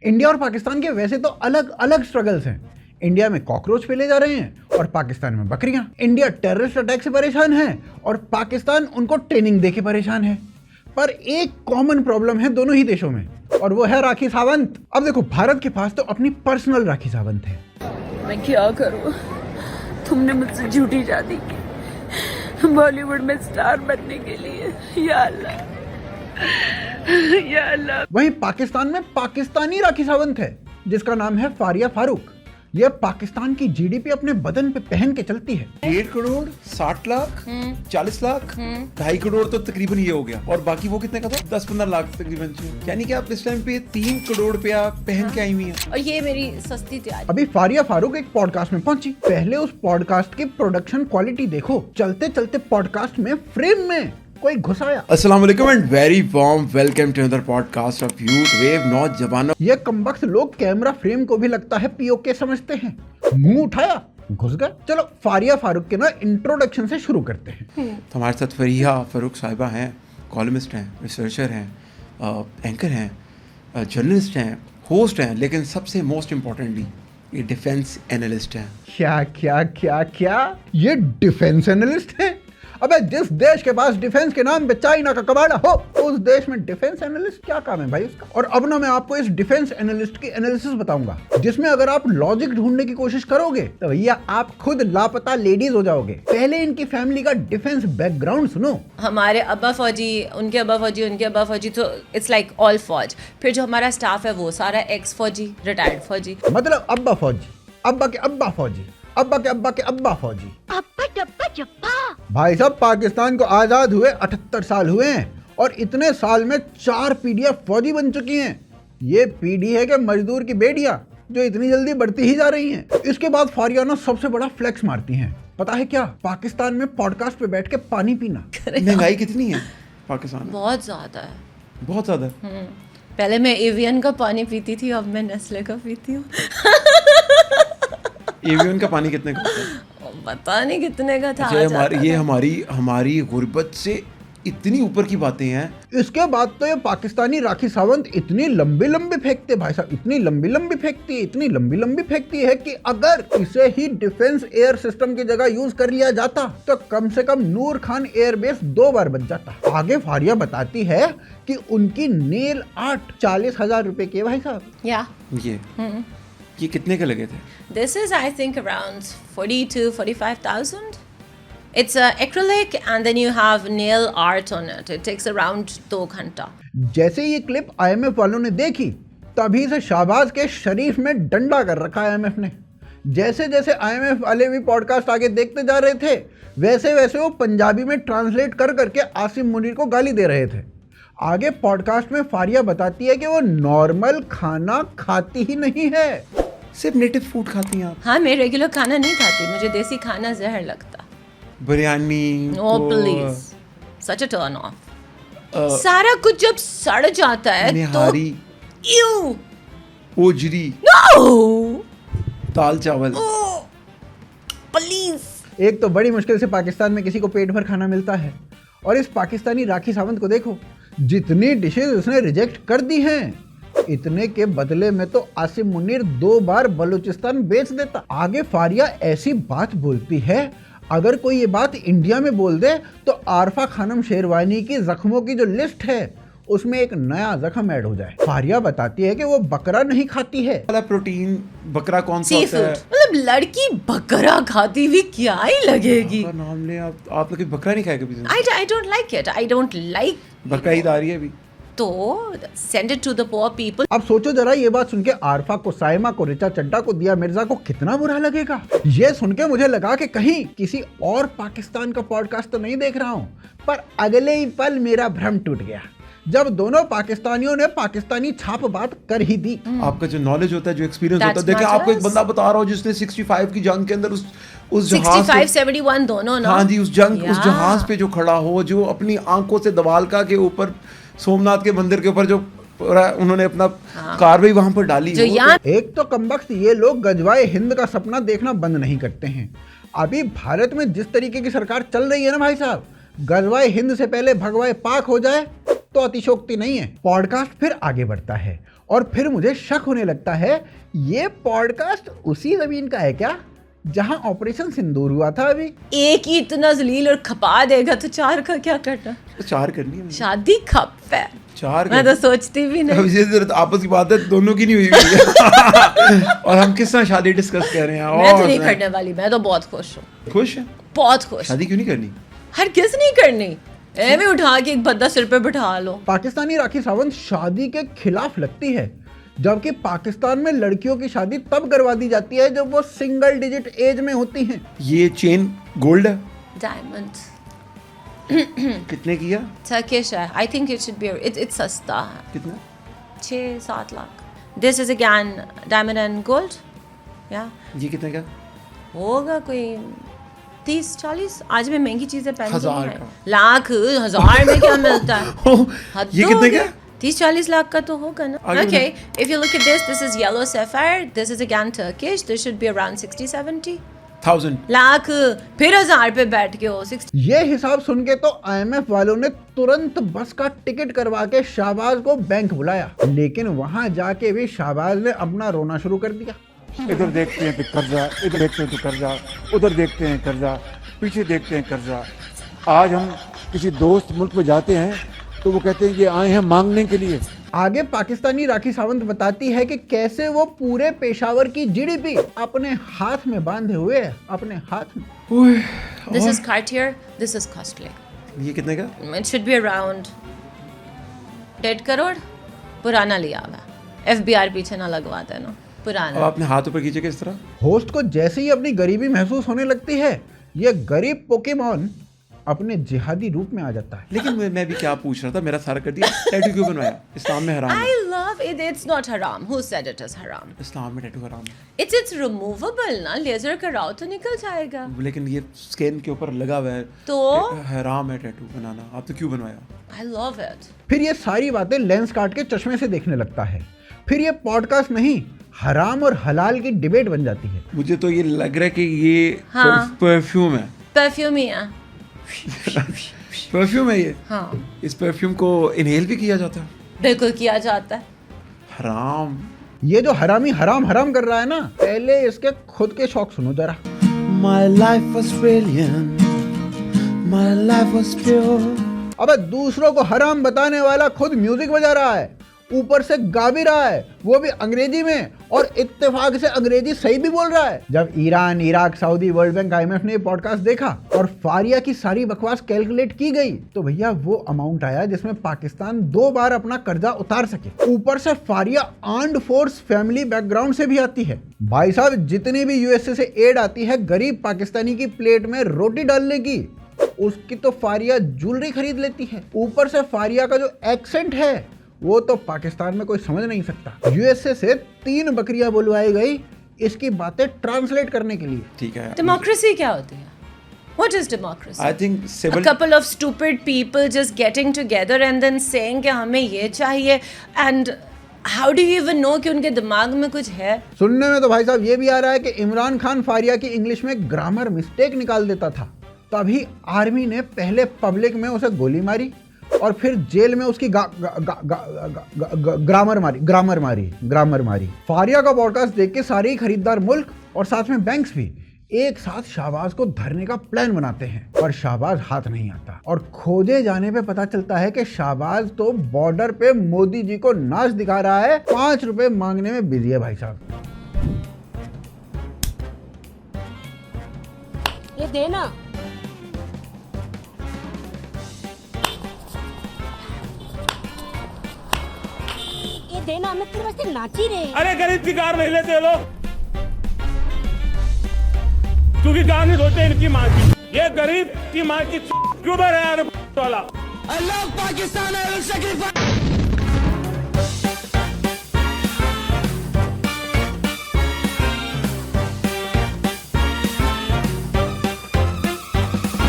India और पाकिस्तान के वैसे तो अलग अलग स्ट्रगल्स हैं। इंडिया में कॉकरोच फैले जा रहे हैं और पाकिस्तान में बकरियां। इंडिया टेररिस्ट अटैक से परेशान है और पाकिस्तान उनको ट्रेनिंग देके परेशान है। पर एक कॉमन प्रॉब्लम है दोनों ही देशों में और वो है राखी सावंत। अब देखो, भारत के पास तो अपनी पर्सनल राखी सावंत है। मैं क्या करूं? तुमने मुझसे झूठी शादी की बॉलीवुड में स्टार बनने के लिए। या अल्लाह, या अल्लाह। वहीं पाकिस्तान में पाकिस्तानी राखी सावंत है जिसका नाम है फारिया फारूक। यह पाकिस्तान की जीडीपी अपने बदन पे पहन के चलती है। 1 करोड़ 60 लाख 40 लाख 2.5 करोड़ तो तकरीबन ये हो गया, और बाकी वो कितने का था? 10-15 लाख तकरीबन। यानी कि आप इस टाइम पे 3 करोड़ रुपया पहन के आई हुई हैं। और ये मेरी सस्ती तैयारी। अभी फारिया फारूक एक पॉडकास्ट में पहुंची। पहले उस पॉडकास्ट की प्रोडक्शन क्वालिटी देखो। चलते चलते पॉडकास्ट में फ्रेम में कोई घुसाया। अस्सलाम वालेकुम and very warm welcome to another podcast of youth wave नौजवानों। ये कमबख्त लोग कैमरा फ्रेम को भी लगता है पीओके समझते हैं। मुंह उठाया, घुस गए। चलो फारिया फारूक के ना इंट्रोडक्शन से शुरू करते हैं। तो हमारे साथ फरिया फारूक साहिबा हैं, कॉलमिस्ट हैं, रिसर्चर हैं, एंकर हैं, जर्नलिस्ट हैं, होस्ट हैं, लेकिन सबसे मोस्ट इम्पोर्टेंटली ये डिफेंस एनालिस्ट हैं। क्या क्या क्या क्या ये डिफेंस एनालिस्ट है? अबे जिस देश के पास डिफेंस के नाम पे चाइना का कबाड़ा हो, उस देश में डिफेंस एनालिस्ट क्या काम है भाई उसका? और अब ना मैं आपको इस डिफेंस एनालिस्ट की एनालिसिस बताऊंगा जिसमें अगर आप लॉजिक ढूंढने की कोशिश करोगे तो भैया आप खुद लापता लेडीज हो जाओगे। पहले इनकी फैमिली का डिफेंस बैकग्राउंड सुनो। हमारे अब्बा फौजी, उनके अब्बा फौजी, उनके अब्बा फौजी, तो इट्स लाइक ऑल फौज। फिर जो हमारा स्टाफ है वो सारा एक्स फौजी, रिटायर्ड फौजी। मतलब अब्बा फौजी, अब्बा के अब्बा फौजी, अब्बा के अब्बा के अब्बा फौजी। भाई साहब, पाकिस्तान को आजाद हुए 78 साल हुए हैं और इतने साल में 4 पीढ़ियां फौजी बन चुकी हैं। ये पीढ़ी है कि मजदूर की बेटियां जो इतनी जल्दी बढ़ती ही जा रही हैं। इसके बाद फारियाना सबसे बड़ा फ्लेक्स मारती हैं। पता है क्या? पाकिस्तान में पॉडकास्ट पे बैठ के पानी पीना। महंगाई कितनी है पाकिस्तान में? बहुत ज्यादा है, बहुत ज्यादा। पहले मैं एवियन का पानी पीती थी, अब मैं नेस्ले का पीती हूँ। एवियन का पानी कितने का होता है? पता नहीं कितने का था। हमारी गुर्बत से इतनी ऊपर की बातें हैं। इसके बाद तो ये पाकिस्तानी राखी सावंत इतनी लंबी लंबी फेंकते भाई साहब, इतनी लंबी लंबी फेंकती है कि अगर इसे ही डिफेंस एयर सिस्टम की जगह यूज कर लिया जाता तो कम से कम नूर खान एयरबेस 2 बार बच जाता। आगे फारिया बताती है कि उनकी नेल आर्ट 40,000 रुपए की है भाई साहब। या ये कितने के लगे थे? This is, I think, around 40 to 45,000. It's acrylic and then you have nail art on it. It takes around 2 घंटा। जैसे ये क्लिप IMF वालों ने देखी तभी से शाहबाज के शरीफ में डंडा कर रखा IMF ने। जैसे जैसे IMF वाले भी पॉडकास्ट आगे देखते जा रहे थे वैसे वैसे वो पंजाबी में ट्रांसलेट कर करके आसिम मुनीर को गाली दे रहे थे। आगे पॉडकास्ट में फारिया बताती है कि वो नॉर्मल खाना खाती ही नहीं है, सिर्फ नेटिव फूड खाती हैं आप? हाँ, मैं रेगुलर खाना नहीं खाती, मुझे देसी खाना जहर लगता। Biryani? No please, such a turn off. सारा कुछ जब सड़ जाता है निहारी, तो यू ओजरी, नो, दाल चावल, प्लीज। एक तो बड़ी मुश्किल से पाकिस्तान में किसी को पेट भर खाना मिलता है और इस पाकिस्तानी राखी सावंत को देखो, जितनी डिशेज उसने रिजेक्ट कर दी हैं, इतने के बदले में तो आसिम मुनीर 2 बार बलूचिस्तान बेच देता। आगे फारिया ऐसी बात बोलती है, अगर कोई ये बात इंडिया में बोल दे तो आरफा खानम शेरवानी की जख्मों की जो लिस्ट है उसमें एक नया जख्म ऐड हो जाए। फारिया बताती है कि वो बकरा नहीं खाती है। वाला प्रोटीन बकरा कौन सा होता है? मतलब लड़की बकरा खाती हुई क्या ही लगेगी? नाम ले आप लोग बकरा नहीं खाए कभी? I don't like it. I don't like बकरा ईद आ रही है अभी, तो send it to the poor people. अब सोचो जरा, ये बात सुन के आरफा को, साइमा को, रिचा चड्डा को, दिया मिर्जा को कितना बुरा लगेगा। ये सुन के मुझे लगा कि कहीं किसी और पाकिस्तान का पॉडकास्ट तो नहीं देख रहा हूँ, पर अगले ही पल मेरा भ्रम टूट गया जब दोनों पाकिस्तानियों ने पाकिस्तानी छाप बात कर ही दी। आपका जो नॉलेज होता है, जो एक्सपीरियंस होता है, देखिए आपको एक बंदा बता रहा हो जिसने 65 की जंग के अंदर उस जहाज 65-71 दोनों ना। हाँ जी, उस जहाज पे जो खड़ा हो, जो अपनी आंखों से दवालका के ऊपर सोमनाथ के मंदिर के ऊपर जो उन्होंने अपना कार्रवाई वहां पर डाली। एक तो कमबख्त ये लोग गजवाए हिंद का सपना देखना बंद नहीं करते हैं। अभी भारत में जिस तरीके की सरकार चल रही है ना भाई साहब, गजवाए हिंद से पहले भगवाए पाक हो जाए तो अतिशोक्ति नहीं है। पॉडकास्ट फिर आगे बढ़ता है और फिर मुझे शक होने लगता है, ये पॉडकास्ट उसी जमीन का है क्या जहां ऑपरेशन सिंदूर हुआ था अभी? एक ही इतना जलील और खपा देगा तो 4 का क्या करना? तो 4 करनी है मुझे। शादी खप है, 4 मैं तो सोचती भी नहीं। अब ये जरूरत आपस की बात है, दोनों की नहीं हुई है। और हम किस तरह शादी डिस्कस कर रहे हैं? मैं तो नहीं करने वाली, मैं तो बहुत खुश हूँ, खुश है? बहुत खुश। शादी क्यों नहीं करनी? हर किस नहीं करनी, ऐਵੇਂ उठा के एक बंदा सिर पे बिठा लो। पाकिस्तानी राखी सावंत शादी के खिलाफ लगती है, जबकि पाकिस्तान में लड़कियों की शादी तब करवा दी जाती है जब वो सिंगल डिजिट एज में होती हैं। ये चेन गोल्ड है? डायमंड कितने की है? टर्किश है, I think it should be, it's सस्ता है, कितना? 6-7 lakh. This is again diamond and gold, या ये कितने का? होगा कोई 30-40। आज में महंगी चीजें पहन 1000 का। लाख 1000 में क्या मिलता है? ये कितने का? 30-40 लाख का तो होगा ना। आगे Okay, if you look at this is yellow sapphire, this is again Turkish, this should be around 60-70 1000 lakh, फिर 1000 पे बैठ के हो 60। ये हिसाब सुन के तो IMF वालों ने तुरंत बस का टिकट करवा के शाहबाज को बैंक बुलाया, लेकिन वहां जाके भी शाहबाज ने अपना रोना शुरू कर दिया। इधर देखते हैं तो कर्जा, इधर देखते हैं तो कर्जा, उधर देखते हैं कर्जा, पीछे देखते हैं कर्जा। आज हम किसी दोस्त मुल्क में जाते हैं तो वो कहते हैं कि आए हैं मांगने के लिए। आगे पाकिस्तानी राखी सावंत बताती है कि कैसे वो पूरे पेशावर की GDP अपने हाथ में बांधे हुए है, अपने हाथ में। This is Cartier, this is costly. ये कितने का? It should be around 1.5 crore. पुराना लिया हुआ, FBR पीछे ना लगवा देना, अब पुराना। आपने हाथ ऊपर कीजिए किस तरह? होस्ट को जैसे ही अपनी गरीबी महसूस होने लगती है, ये गरीब पोकेमॉन अपने जिहादी रूप में आ जाता है। लेकिन मैं भी क्या पूछ रहा था, मेरा सारा कर दिया। टैटू क्यों बनवाया? इस्लाम में हराम है। I love it, it's not haram. Who said it is haram? इस्लाम में टैटू हराम है। It's removable ना, लेजर कराओ तो निकल जाएगा। लेकिन ये स्किन के ऊपर लगा हुआ है तो हराम है टैटू बनाना। आप तो क्यों बनवाया? I love it. फिर ये सारी बातें लेंस काट के चश्मे से देखने लगता है। फिर ये पॉडकास्ट नहीं, हराम और हलाल की डिबेट बन जाती है। मुझे तो ये लग रहा है कि ये हाँ। परफ्यूम है। परफ्यूम ही है। परफ्यूम है ये। हाँ, इस परफ्यूम को इनहेल भी किया जाता है। बिल्कुल किया जाता है। हराम। ये जो हरामी हराम हराम कर रहा है ना, पहले इसके खुद के शौक सुनो जरा। My life was brilliant. My life was pure. अबे दूसरों को हराम बताने वाला खुद म्यूजिक बजा रहा है, ऊपर से गा भी रहा है, वो भी अंग्रेजी में, और इत्तेफाक से अंग्रेजी सही भी बोल रहा है। जब Iran, Iraq, Saudi, world bank, IMF ने ये पॉडकास्ट देखा और फारिया की सारी बकवास कैलकुलेट की गई, तो भैया वो अमाउंट आया जिसमें पाकिस्तान 2 बार अपना कर्जा उतार सके। ऊपर से Faria armed force family background से भी आती है। भाई साहब, जितनी भी USA से एड आती है गरीब पाकिस्तानी की प्लेट में रोटी डालने की, उसकी तो फारिया ज्वेलरी खरीद लेती है। ऊपर से फारिया का जो एक्सेंट है वो तो पाकिस्तान में कोई समझ नहीं सकता। USA से 3 बकरियां बुलवाई गई इसकी बातें ट्रांसलेट करने के लिए। ठीक है। डेमोक्रेसी क्या होती है? What is democracy? I think A civil. couple of stupid people just getting together and then saying कि हमें ये चाहिए, and how do you even know कि उनके दिमाग में कुछ है? सुनने में तो भाई साहब ये भी आ रहा है कि इमरान खान फारिया की इंग्लिश में ग्रामर मिस्टेक निकाल देता था, तभी आर्मी ने पहले पब्लिक में उसे गोली मारी और फिर जेल में उसकी ग्रामर मारी। फारिया का पॉडकास्ट देख के सारे ही खरीदार मुल्क और साथ में बैंक्स भी एक साथ शाहबाज को धरने का प्लान बनाते हैं, पर शाहबाज हाथ नहीं आता और खोजे जाने पे पता चलता है कि शाहबाज तो बॉर्डर पे मोदी जी को नाच दिखा रहा है, 5 रुपए मांगने में बिजी है भाई साहब। ये देना। ये देना, मैं तेरे वास्ते नाची रे। अरे गरीब की कार नहीं लेते लोग, क्योंकि कार नहीं धोते इनकी माँ की। ये गरीब की माँ की क्यों है यार वाला। अल्लाह पाकिस्तान है।